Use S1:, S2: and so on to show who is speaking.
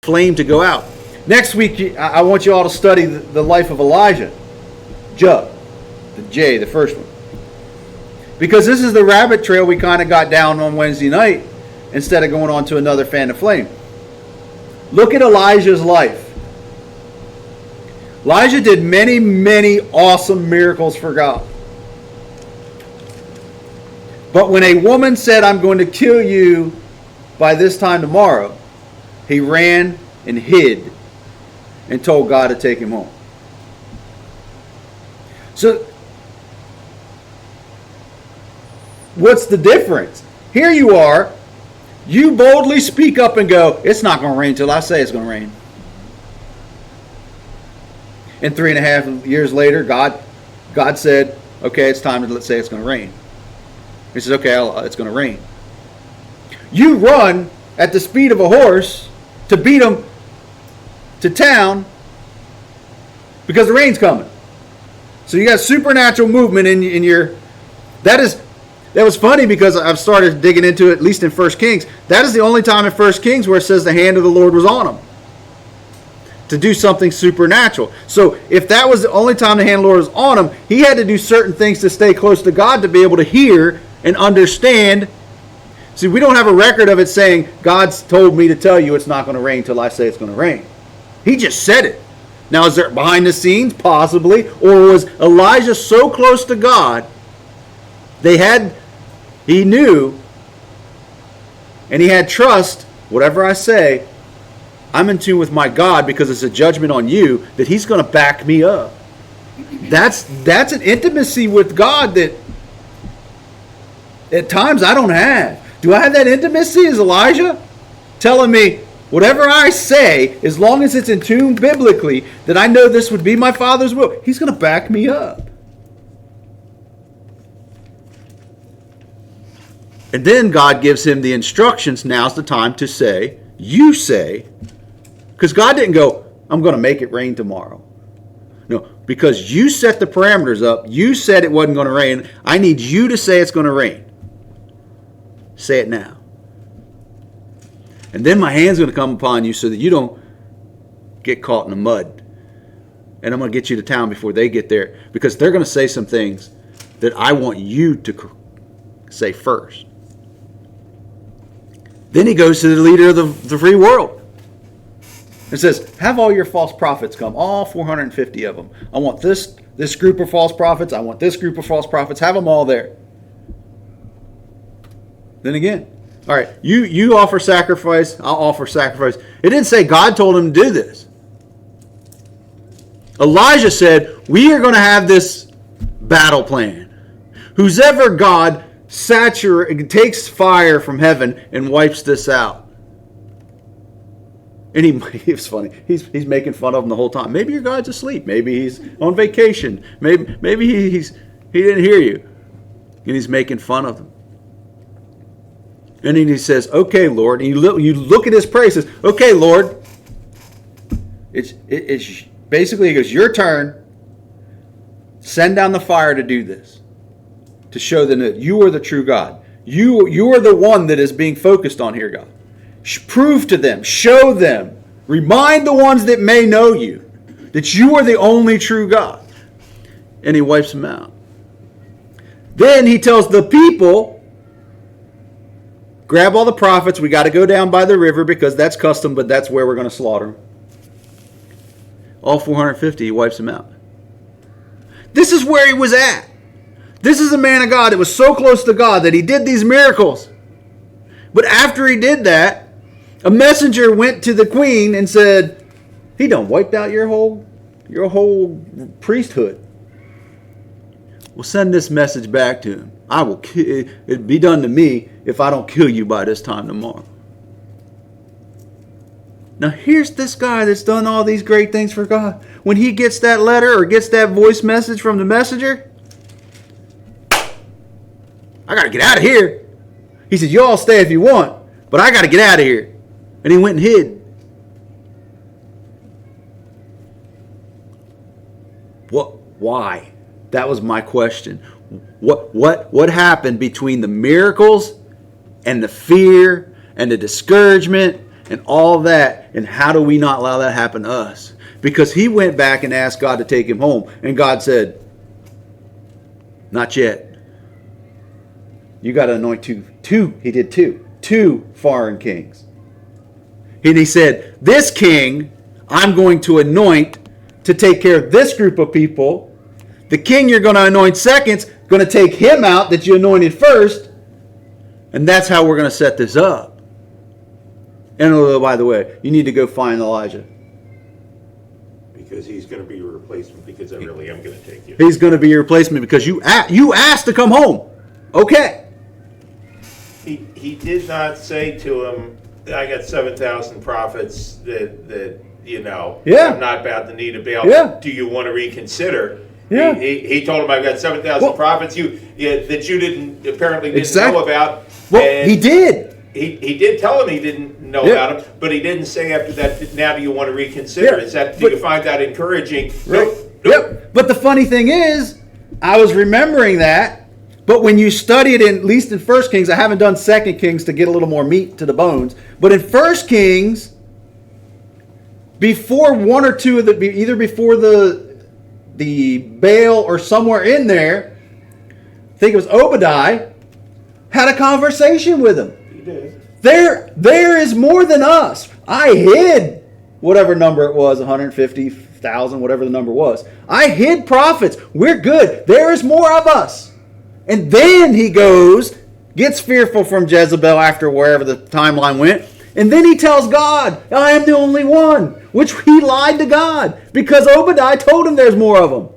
S1: flame to go out. Next week, I want you all to study the life of Elijah. The first one. Because this is the rabbit trail we kind of got down on Wednesday night instead of going on to another fan of flame. Look at Elijah's life. Elijah did many, many awesome miracles for God. But when a woman said, I'm going to kill you by this time tomorrow, he ran and hid and told God to take him home. So, what's the difference? Here you are, you boldly speak up and go, it's not going to rain till I say it's going to rain. And 3.5 years later, God said, okay, it's time to let's say it's going to rain. He says, okay, it's going to rain. You run at the speed of a horse to beat them to town because the rain's coming. So you got supernatural movement in your... That was funny because I've started digging into it, at least in 1 Kings. That is the only time in 1 Kings where it says the hand of the Lord was on him to do something supernatural. So if that was the only time the hand of the Lord was on him, he had to do certain things to stay close to God to be able to hear and understand. See, we don't have a record of it saying, God's told me to tell you it's not going to rain till I say it's going to rain. He just said it. Now, is there behind the scenes? Possibly. Or was Elijah so close to God, he knew, and he had trust, whatever I say, I'm in tune with my God because it's a judgment on you, that he's going to back me up. That's an intimacy with God that at times I don't have. Do I have that intimacy as Elijah? Telling me, whatever I say, as long as it's in tune biblically, that I know this would be my Father's will, he's going to back me up. And then God gives him the instructions. Now's the time to say, you say, because God didn't go, I'm going to make it rain tomorrow. No, because you set the parameters up. You said it wasn't going to rain. I need you to say it's going to rain. Say it now. And then my hand's going to come upon you so that you don't get caught in the mud. And I'm going to get you to town before they get there, because they're going to say some things that I want you to say first. Then he goes to the leader of the free world. It says, have all your false prophets come, all 450 of them. I want this group of false prophets. I want this group of false prophets. Have them all there. Then again, all right, you offer sacrifice, I'll offer sacrifice. It didn't say God told him to do this. Elijah said, we are going to have this battle plan. Whoever God takes fire from heaven and wipes this out. And it's funny. He's making fun of him the whole time. Maybe your God's asleep. Maybe he's on vacation. Maybe he didn't hear you. And he's making fun of him. And then he says, okay, Lord. And you look at his prayer. He says, okay, Lord. It's basically, he goes, your turn. Send down the fire to do this. To show them that you are the true God. You are the one that is being focused on here, God. Prove to them, show them, remind the ones that may know you that you are the only true God. And he wipes them out. Then he tells the people, grab all the prophets. We got to go down by the river because that's custom, but that's where we're going to slaughter them. All 450, he wipes them out. This is where he was at. This is a man of God that was so close to God that he did these miracles. But after he did that, a messenger went to the queen and said, he done wiped out your whole priesthood. We'll send this message back to him. It'd be done to me if I don't kill you by this time tomorrow. Now here's this guy that's done all these great things for God. When he gets that letter or gets that voice message from the messenger, I got to get out of here. He said, you all stay if you want, but I got to get out of here. And he went and hid. What? Why? That was my question. What happened between the miracles and the fear and the discouragement and all that. And how do we not allow that to happen to us? Because he went back and asked God to take him home. And God said, not yet. You got to anoint two. He did two foreign kings. And he said, this king I'm going to anoint to take care of this group of people. The king you're going to anoint second's going to take him out that you anointed first. And that's how we're going to set this up. And oh, by the way, you need to go find Elijah.
S2: Because he's going to be your replacement, because I really am going to take you.
S1: He's going to be your replacement because you asked to come home. Okay.
S2: He did not say to him, I got 7,000 prophets that I'm not about to need a Baal.
S1: Yeah.
S2: Do you want to reconsider?
S1: Yeah.
S2: He told him, I've got 7,000 prophets that you didn't know about.
S1: Well,
S2: and
S1: he did.
S2: He did tell him he didn't know about him, but he didn't say after that, now do you want to reconsider?
S1: Yeah.
S2: Do you find that encouraging?
S1: Right. Yep. But the funny thing is, I was remembering that, but when you study it, at least in 1 Kings, I haven't done 2 Kings to get a little more meat to the bones, but in 1 Kings, before one or two of either before the Baal or somewhere in there, I think it was Obadiah, had a conversation with him.
S2: He did.
S1: There is more than us. I hid whatever number it was, 150,000, whatever the number was. I hid prophets. We're good. There is more of us. And then he goes, gets fearful from Jezebel after wherever the timeline went, and then he tells God, I am the only one, which he lied to God because Obadiah told him there's more of them.